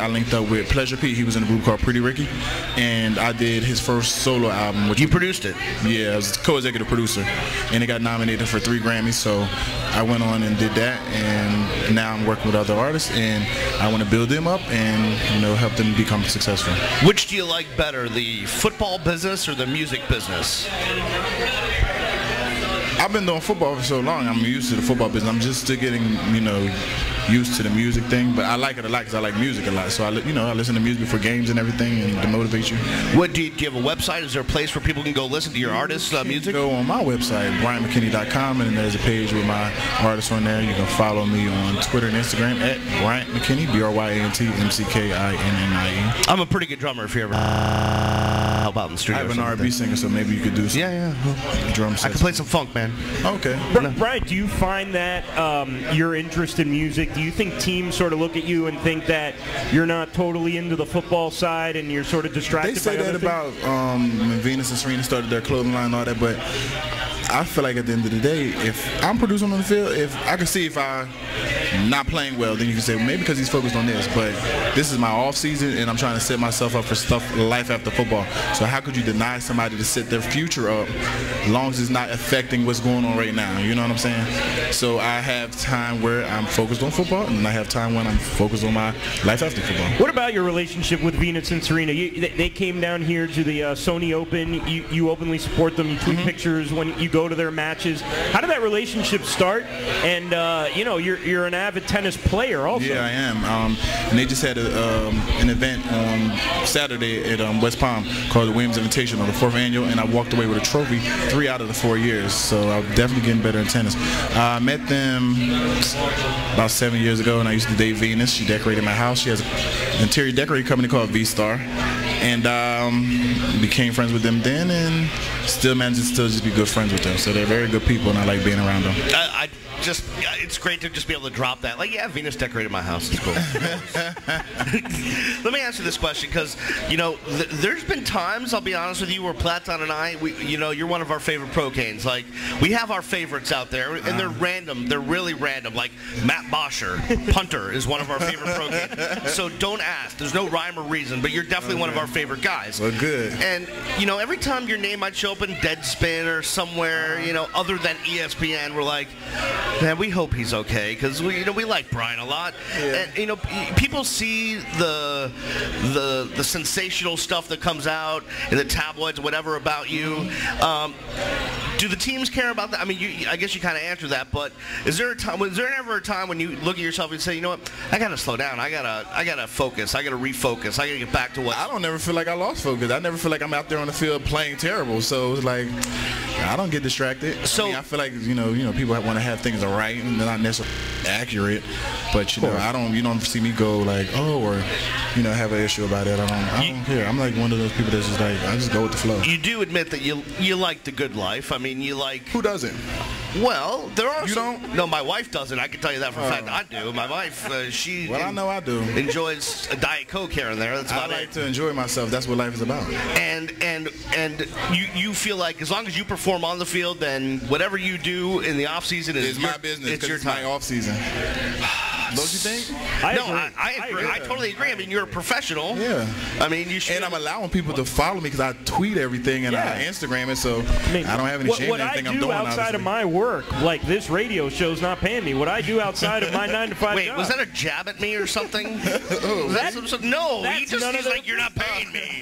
I linked up with Pleasure Pete. He was in a group called Pretty Ricky, and I did his first solo album. Which you produced it? Yeah, I was co-executive producer, and it got nominated for 3 Grammys. So I went on and did that, and now I'm working with other artists, and I want to build them up and help them become successful. Which do you like better, the football business or the music business? I've been doing football for so long. I'm used to the football business. I'm just still getting, used to the music thing. But I like it a lot because I like music a lot. So I listen to music for games and everything, and to motivate you. What do you have a website? Is there a place where people can go listen to your artists' music? Go on my website, BryantMcKinnie.com, and then there's a page with my artists on there. You can follow me on Twitter and Instagram at Bryant McKinnie, BRYANT MCKINNEY. I'm a pretty good drummer if you ever help out in the studio. I have an R&B singer, so maybe you could do some drum sets. I can play some funk, man. Okay. Bryant, do you find that your interest in music, do you think teams sort of look at you and think that you're not totally into the football side and you're sort of distracted by other things? They say that about when Venus and Serena started their clothing line and all that, but I feel like at the end of the day, if I'm producing on the field, if I can see if I'm not playing well, then you can say, well, maybe because he's focused on this, but this is my off season and I'm trying to set myself up for life after football. So how could you deny somebody to set their future up as long as it's not affecting what's going on right now? You know what I'm saying? So I have time where I'm focused on football, and I have time when I'm focused on my life after football. What about your relationship with Venus and Serena? They came down here to the Sony Open. You openly support them, tweet pictures when you go to their matches. How did that relationship start? And you're an avid tennis player also. Yeah, I am. And they just had an event on Saturday at West Palm called the Williams Invitational, the 4th annual, and I walked away with a trophy 3 out of the 4 years. So I'm definitely getting better in tennis. I met them about 7 years ago, and I used to date Venus. She decorated my house. She has an interior decorating company called V-Star, and became friends with them then, and still managed to just be good friends with them. So they're very good people, and I like being around them. It's great to just be able to drop that. Like, yeah, Venus decorated my house. It's cool. Let me ask you this question, because, there's been times, I'll be honest with you, where Platon and I, you're one of our favorite pro canes. Like, we have our favorites out there, and they're random. They're really random. Like, Matt Bosher, punter, is one of our favorite pro canes. So don't ask. There's no rhyme or reason, but you're definitely one of our favorite guys. Well, good. And, every time your name might show up in Deadspin or somewhere, other than ESPN, we're like, man, we hope he's okay, because we like Bryant a lot. Yeah. And people see the sensational stuff that comes out in the tabloids, whatever, about you. Do the teams care about that? I mean, I guess you kind of answered that, but is there ever a time when you look at yourself and say, you know what, I gotta slow down, I gotta focus, I gotta refocus, I gotta get back to what? I don't ever feel like I lost focus. I never feel like I'm out there on the field playing terrible. So it's like, I don't get distracted. So I feel like people want to have things right and they're not necessarily accurate, but you don't see me go like, or have an issue about it. I don't care. I'm like one of those people that's just like, I just go with the flow. You do admit that you like the good life. I mean, you like. Who doesn't? Well, there are. You don't? No, my wife doesn't. I can tell you that for a fact. I do. My wife, she. Well, I know I do. Enjoys a Diet Coke here and there. That's about it. I like to enjoy myself. That's what life is about. And you feel like as long as you perform on the field, then whatever you do in the off season is my business. It's your time. My off season. Don't you think? I agree. I totally agree. I mean, you're a professional. Yeah. I mean, you should. And I'm allowing people to follow me because I tweet everything and I Instagram it, so I don't have any shame in anything I'm doing. What I do outside of my work, like this radio show's not paying me. What I do outside of my 9-to-5 Wait, job. was that a jab at me or something? No, he's like, you're not paying me.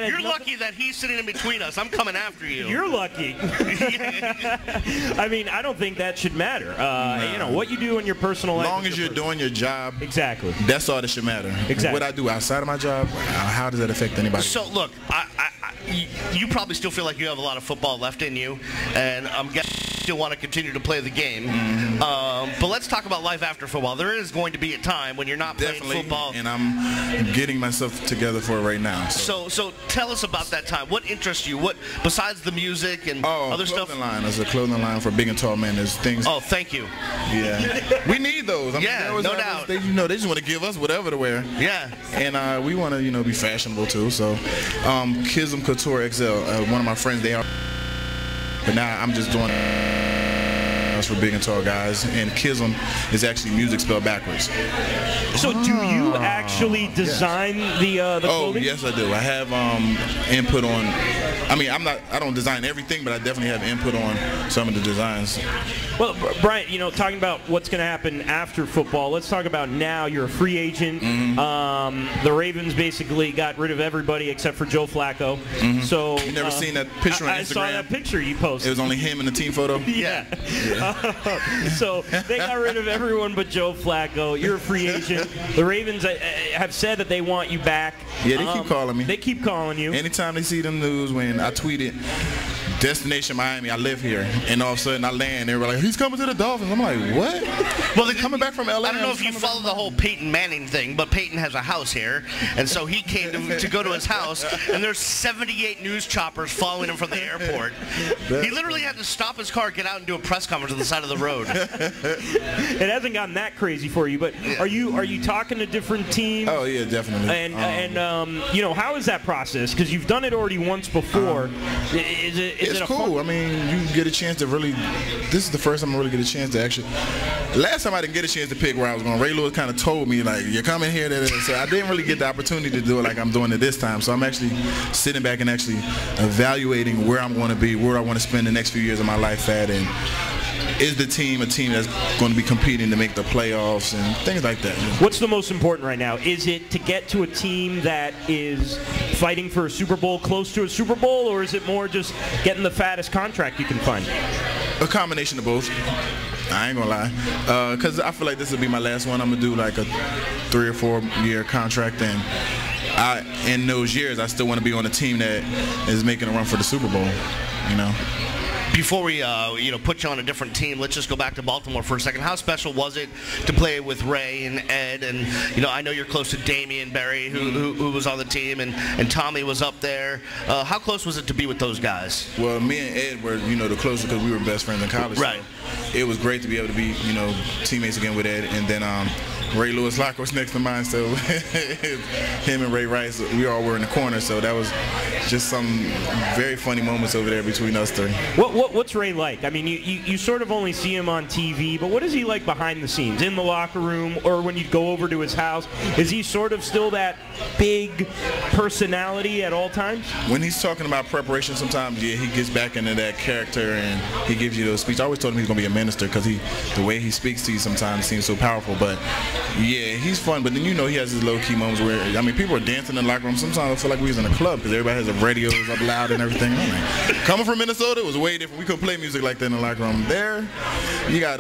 You're lucky that he's sitting in between us. I'm coming after you. You're lucky. I mean, I don't think that should matter. What you do in your personal life. As long as you're doing your job. Exactly. That's all that should matter. Exactly. What I do outside of my job, how does that affect anybody? So, look, you probably still feel like you have a lot of football left in you, and I'm guessing you still want to continue to play the game. But let's talk about life after football. There is going to be a time when you're not playing football. And I'm getting myself together for it right now. So tell us about that time. What interests you? What, besides the music and other stuff? There's a clothing line for big and tall men. There's things. Oh, thank you. Yeah. We need those. No doubt. They just want to give us whatever to wear. Yeah. And we want to, be fashionable too. So, Kism Couture. Tour XL, one of my friends, they are, but now I'm just doing, I'm just doing it for myself. So, I'm getting myself together for it right now. So, is for big and tall guys, and Kism is actually music spelled backwards. So do you actually design the clothing? Oh, yes, I do. I have input on. I mean, I don't design everything, but I definitely have input on some of the designs. Well, Bryant, talking about what's going to happen after football, let's talk about now. You're a free agent. Mm-hmm. The Ravens basically got rid of everybody except for Joe Flacco. Mm-hmm. So you never seen that picture on Instagram? I saw that picture you posted. It was only him in the team photo? Yeah. So they got rid of everyone but Joe Flacco. You're a free agent. The Ravens have said that they want you back. Yeah, they keep calling me. They keep calling you. Anytime they see the news, when I tweeted, Destination Miami, I live here, and all of a sudden I land, they were like, he's coming to the Dolphins. I'm like, what? Well, they're coming back from LA. I don't know if you follow the whole Peyton Manning thing, but Peyton has a house here, and so he came to go to his house, and there's 78 news choppers following him from the airport. He literally had to stop his car, get out, and do a press conference on the side of the road. It hasn't gotten that crazy for you, but are you talking to different teams? Oh yeah, definitely. And how is that process? Because you've done it already once before. Is it's cool. I mean, you get a chance to really. This is the first time I really get a chance to actually. Last time I didn't get a chance to pick where I was going. Ray Lewis kind of told me like, "You're coming here." So I didn't really get the opportunity to do it like I'm doing it this time. So I'm actually sitting back and actually evaluating where I'm going to be, where I want to spend the next few years of my life at, and is the team a team that's going to be competing to make the playoffs and things like that. What's the most important right now? Is it to get to a team that is fighting for a Super Bowl, close to a Super Bowl, or is it more just getting the fattest contract you can find? A combination of both. I ain't gonna lie, because I feel like this will be my last one. I'm gonna do like a 3 or 4 year contract, and in those years I still want to be on a team that is making a run for the Super Bowl. Before we put you on a different team, let's just go back to Baltimore for a second. How special was it to play with Ray and Ed? And I know you're close to Damian Berry, who was on the team, and Tommy was up there. How close was it to be with those guys? Well, me and Ed were the closest because we were best friends in college. Right. So it was great to be able to be teammates again with Ed, and then Ray Lewis Locker was next to mine, so him and Ray Rice, we all were in the corner, so that was just some very funny moments over there between us three. What's Ray like? I mean, you sort of only see him on TV, but what is he like behind the scenes, in the locker room, or when you go over to his house? Is he sort of still that big personality at all times? When he's talking about preparation sometimes, yeah, he gets back into that character and he gives you those speeches. I always told him he's going to be a minister because the way he speaks to you sometimes seems so powerful, but yeah, he's fun, but then he has his low-key moments where, people are dancing in the locker room. Sometimes I feel like we was in a club because everybody has their radios up loud and everything. Coming from Minnesota, it was way different. We couldn't play music like that in the locker room. There, you got,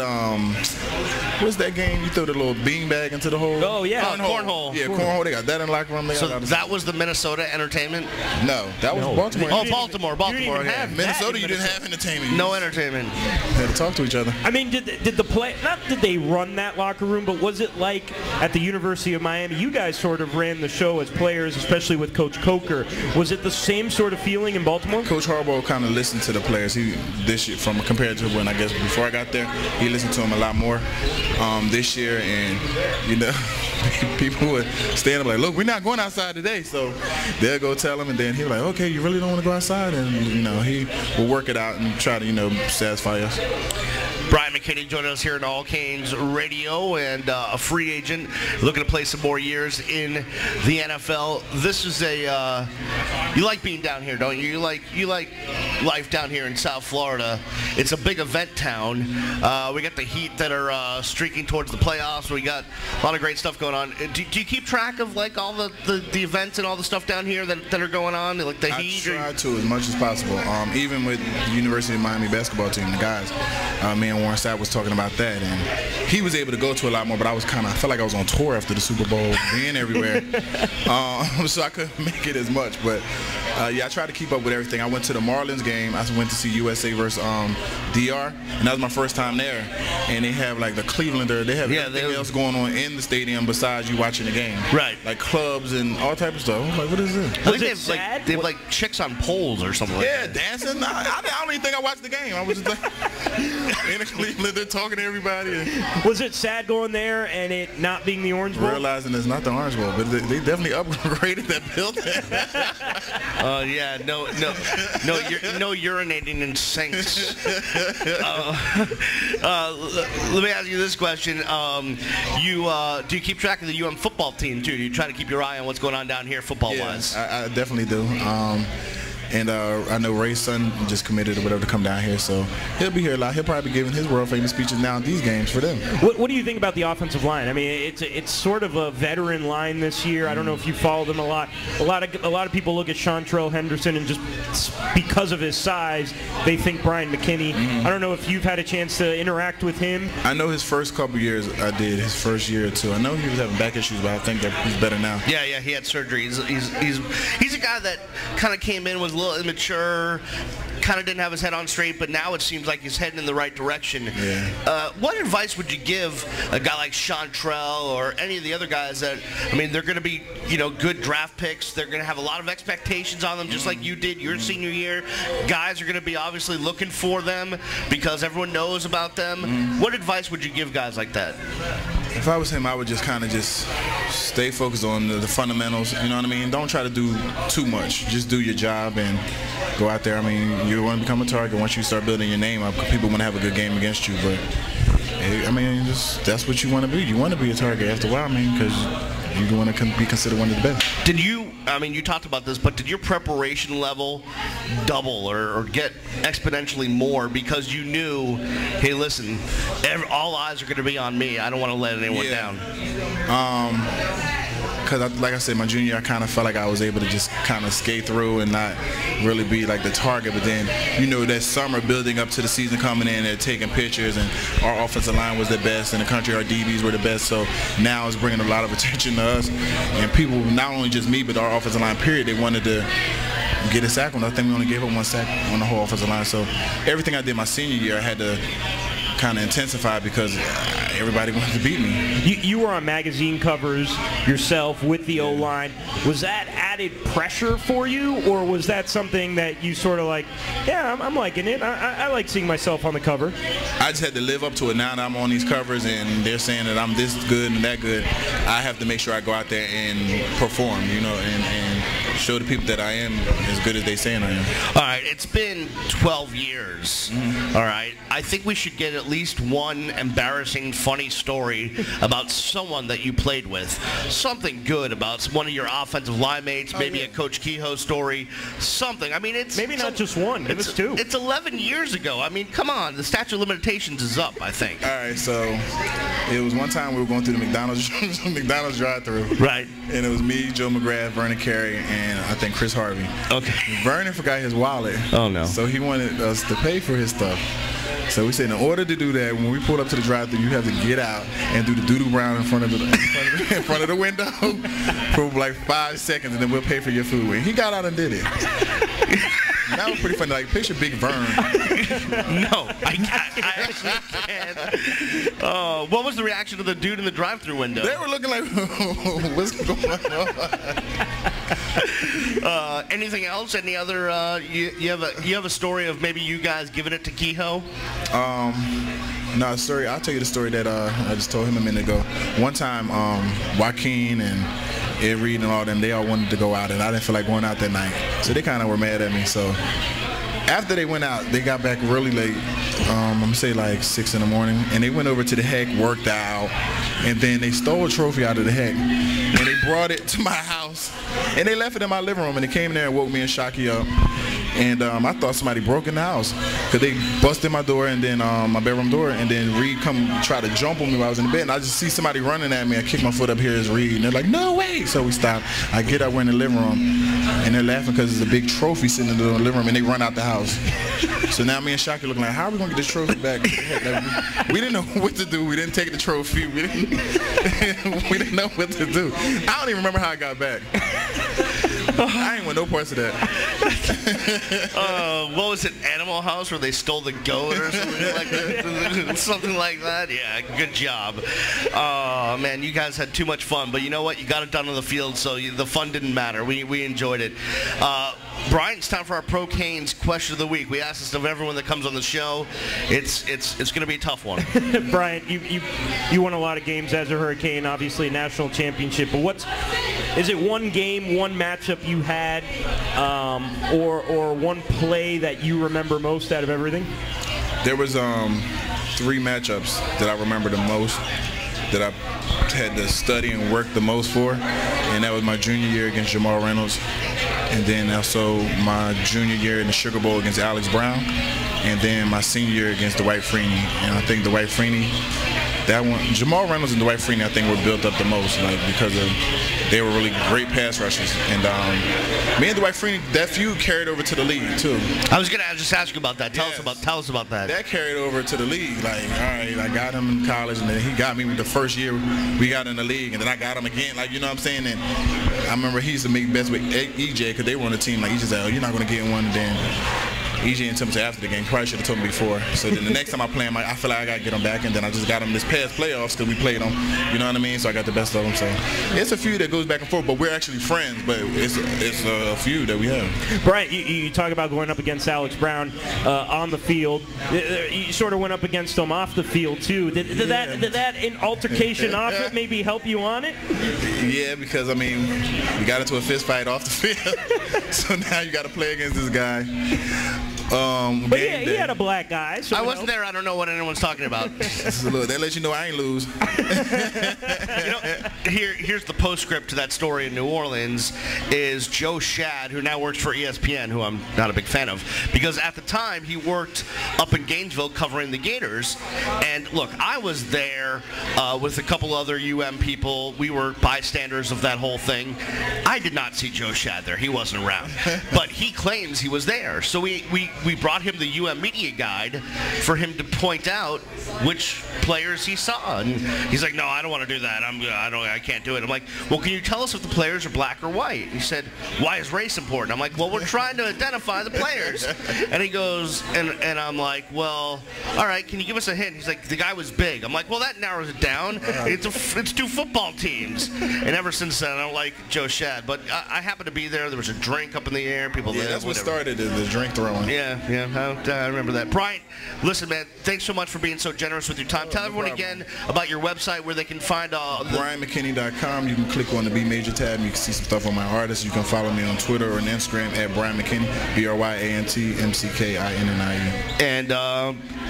what's that game? You throw the little beanbag into the hole? Oh, yeah. Cornhole. Yeah, cornhole. They got that in the locker room. So that was the Minnesota entertainment? No, that was Baltimore. Oh, Baltimore. Yeah. Minnesota, you didn't have entertainment. No entertainment. They had to talk to each other. I mean, did the play, not did they run that locker room, but was it like at the University of Miami? You guys sort of ran the show as players, especially with Coach Coker. Was it the same sort of feeling in Baltimore? Coach Harbaugh kind of listened to the players. This year, compared to when I guess before I got there, he listened to them a lot more this year, and people would stand up like, look, we're not going outside today, so they'll go tell him, and then he'll be like, okay, you really don't want to go outside, and he will work it out and try to satisfy us. Bryant McKinnie joining us here at All Canes Radio, and a free agent looking to play some more years in the NFL. This is you like being down here, don't you? You like life down here in South Florida. It's a big event town. We got the Heat that are streaking towards the playoffs. We got a lot of great stuff going on. Do you keep track of all the events and all the stuff down here that are going on, like the Heat? I try to as much as possible. Even with the University of Miami basketball team, the guys, me and Warren Sapp was talking about that, and he was able to go to a lot more, but I felt like I was on tour after the Super Bowl, being everywhere, so I couldn't make it as much, but I tried to keep up with everything. I went to the Marlins game. I went to see USA versus DR, and that was my first time there, and they have the Clevelander, they have everything else going on in the stadium besides you watching the game. Right. Like clubs and all type of stuff. I was like, what is this? I think they have chicks on poles or something like that. Yeah, dancing. I don't even think I watched the game. I was just Cleveland. They're talking to everybody. And Was it sad going there and it not being the Orange Bowl? realizing it's not the Orange Bowl, but they definitely upgraded that building. Yeah, no urinating in sinks. Let me ask you this question: do you keep track of the UM football team too? Do you try to keep your eye on what's going on down here, football-wise? I definitely do. And I know Ray's son just committed or whatever to come down here, so he'll be here a lot. He'll probably be giving his world-famous speeches now in these games for them. What do you think about the offensive line? I mean, it's sort of a veteran line this year. I don't know if you follow them a lot. A lot of people look at Chantrell Henderson and just because of his size, they think Bryant McKinnie. I don't know if you've had a chance to interact with him. I know his first couple years I did, his first year or two. I know he was having back issues, but I think that he's better now. Yeah, he had surgery. He's a guy that kind of came in with a little immature, kind of didn't have his head on straight, but now it seems like he's heading in the right direction. Yeah. What advice would you give a guy like Chantrell or any of the other guys that, I mean, they're going to be, good draft picks. They're going to have a lot of expectations on them, just like you did your senior year. Guys are going to be obviously looking for them because everyone knows about them. What advice would you give guys like that? If I was him, I would just kind of stay focused on the fundamentals. You know what I mean? Don't try to do too much. Just do your job and go out there. I mean, you want to become a target once you start building your name up. People want to have a good game against you, but I mean, that's what you want to be. You want to be a target after a while, because you want to be considered one of the best. Did you? I mean, you talked about this, but did your preparation level double or get exponentially more because you knew, hey, listen, all eyes are going to be on me. I don't want to let anyone down. Because, like I said, my junior year, I kind of felt like I was able to just kind of skate through and not really be like the target. But then, that summer building up to the season coming in, they're taking pictures, and our offensive line was the best in the country. Our DBs were the best. So now it's bringing a lot of attention to us. And people, not only just me, but our offensive line, period, they wanted to get a sack. I think we only gave up 1 sack on the whole offensive line. So everything I did my senior year, I had to kind of intensify because everybody wanted to beat me. You were on magazine covers yourself with the O-line. Was that added pressure for you, or was that something that you sort of like, yeah, I'm liking it. I like seeing myself on the cover? I just had to live up to it. Now that I'm on these covers and they're saying that I'm this good and that good, I have to make sure I go out there and perform, and show the people that I am as good as they saying I am. All right, it's been 12 years. All right, I think we should get at least one embarrassing, funny story about someone that you played with. Something good about one of your offensive line mates, maybe a Coach Kehoe story, something. I mean, it's... Maybe not just one, give us two. It's 11 years ago. I mean, come on, the statute of limitations is up, I think. All right, so it was one time we were going through the McDonald's drive-thru. Right. And it was me, Joe McGrath, Vernon Carey, and I think Chris Harvey. Okay. Vernon forgot his wallet. Oh, no. So he wanted us to pay for his stuff. So we said, in order to do that, when we pull up to the drive-thru, you have to get out and do the doo-doo brown in front of the window for like 5 seconds, and then we'll pay for your food. And he got out and did it. That was pretty funny. Like, picture Big Vern. No, I actually can't. What was the reaction of the dude in the drive-thru window? They were looking like, what's going on? Anything else? Any other? You have a story of maybe you guys giving it to Kehoe? No, sorry. I'll tell you the story that I just told him a minute ago. One time, Joaquin and Ed Reed and all them, they all wanted to go out, and I didn't feel like going out that night. So they kind of were mad at me. So after they went out, they got back really late. I'm going to say like 6 in the morning. And they went over to the Heck, worked out, and then they stole a trophy out of the Heck. And they brought it to my house. And they left it in my living room, and they came in there and woke me and Shockey up. And I thought somebody broke in the house because they busted my door and then my bedroom door, and then Reed come try to jump on me while I was in the bed, and I just see somebody running at me. I kick my foot up here as Reed, and they're like, no way. So we stop. I get up, we're in the living room, and they're laughing because there's a big trophy sitting in the living room, and they run out the house. So now me and Shockey looking like, how are we going to get this trophy back? Like, we didn't know what to do. We didn't take the trophy. We didn't know what to do. I don't even remember how I got back. I ain't want no parts of that. What was it, Animal House, where they stole the goat or something like that? Something like that? Yeah, good job. Man, you guys had too much fun, but you know what? You got it done on the field, so the fun didn't matter. We enjoyed it. Bryant, it's time for our Pro Canes question of the week. We ask this of everyone that comes on the show. It's going to be a tough one. Bryant, you won a lot of games as a Hurricane, obviously a national championship. But is it one game, one matchup you had, or one play that you remember most out of everything? There was 3 matchups that I remember the most, that I had to study and work the most for, and that was my junior year against Jamal Reynolds, and then also my junior year in the Sugar Bowl against Alex Brown, and then my senior year against Dwight Freeney. And I think Dwight Freeney, that one, Jamal Reynolds and Dwight Freeney, I think were built up the most, because they were really great pass rushers. And me and Dwight Freeney, that feud carried over to the league too. I was gonna just ask you about that. Tell us about that. That carried over to the league. Like, all right, I got him in college, and then he got me with the first year we got in the league, and then I got him again. Like, you know what I'm saying? And I remember he used to make bets with EJ, because they were on the team. Like, EJ said, "Oh, you're not gonna get one." And then EJ and Tim said after the game, probably should have told me before. So then the next time I play him, I feel like I got to get him back, and then I just got him this past playoffs because we played him. You know what I mean? So I got the best of him. So it's a feud that goes back and forth, but we're actually friends, but it's a feud that we have. Bryant, you talk about going up against Alex Brown on the field. You sort of went up against him off the field, too. Did that altercation off it maybe help you on it? Yeah, because, I mean, we got into a fist fight off the field. So now you got to play against this guy. But yeah, he had a black eye. So I wasn't there. I don't know what anyone's talking about. They let you know I ain't lose. Here's the postscript to that story in New Orleans is Joe Shad, who now works for ESPN, who I'm not a big fan of, because at the time he worked up in Gainesville covering the Gators. And look, I was there with a couple other UM people. We were bystanders of that whole thing. I did not see Joe Shad there. He wasn't around. But he claims he was there. So we brought him the UM media guide for him to point out which players he saw. And he's like, "No, I don't want to do that. I can't do it." I'm like, "Well, can you tell us if the players are black or white?" And he said, "Why is race important?" I'm like, "Well, we're trying to identify the players." And he goes, and I'm like, "Well, all right, can you give us a hint?" He's like, "The guy was big." I'm like, "Well, that narrows it down. It's 2 football teams." And ever since then, I don't like Joe Shad. But I happened to be there. There was a drink up in the air. People, yeah, that's what started the drink throwing. Yeah, I remember that. Bryant, listen, man, thanks so much for being so generous with your time. Tell everyone again about your website where they can find BryantMcKinney.com. You can click on the B Major tab. You can see some stuff on my artists. You can follow me on Twitter or on Instagram at Bryant McKinnie, BryantMcKinnie. And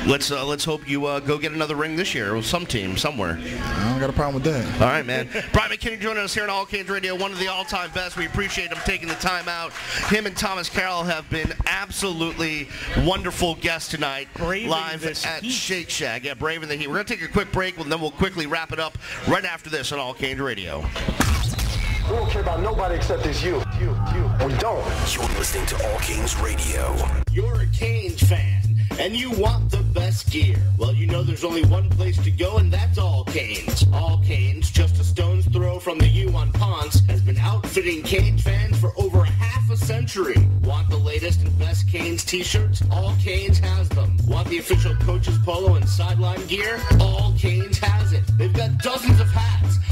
let's hope you go get another ring this year with some team somewhere. I don't got a problem with that. All right, man. Bryant McKinnie joining us here on All Canes Radio, one of the all-time best. We appreciate him taking the time out. Him and Thomas Carroll have been absolutely wonderful guests tonight, live at Shake Shack. Yeah, braving the heat. We're going to take a quick break, and then we'll quickly wrap it up right after this on All Canes Radio. We don't care about nobody except it's you. We don't. You're listening to All Canes Radio. You're a Canes fan, and you want the best gear. Well, you know there's only one place to go, and that's All Canes. All Canes, just a stone's throw from the U on Ponce, has been outfitting Canes fans for over half a century. Want the latest and best Canes t-shirts? All Canes has them. Want the official coach's polo and sideline gear? All Canes has it. They've got dozens of hats,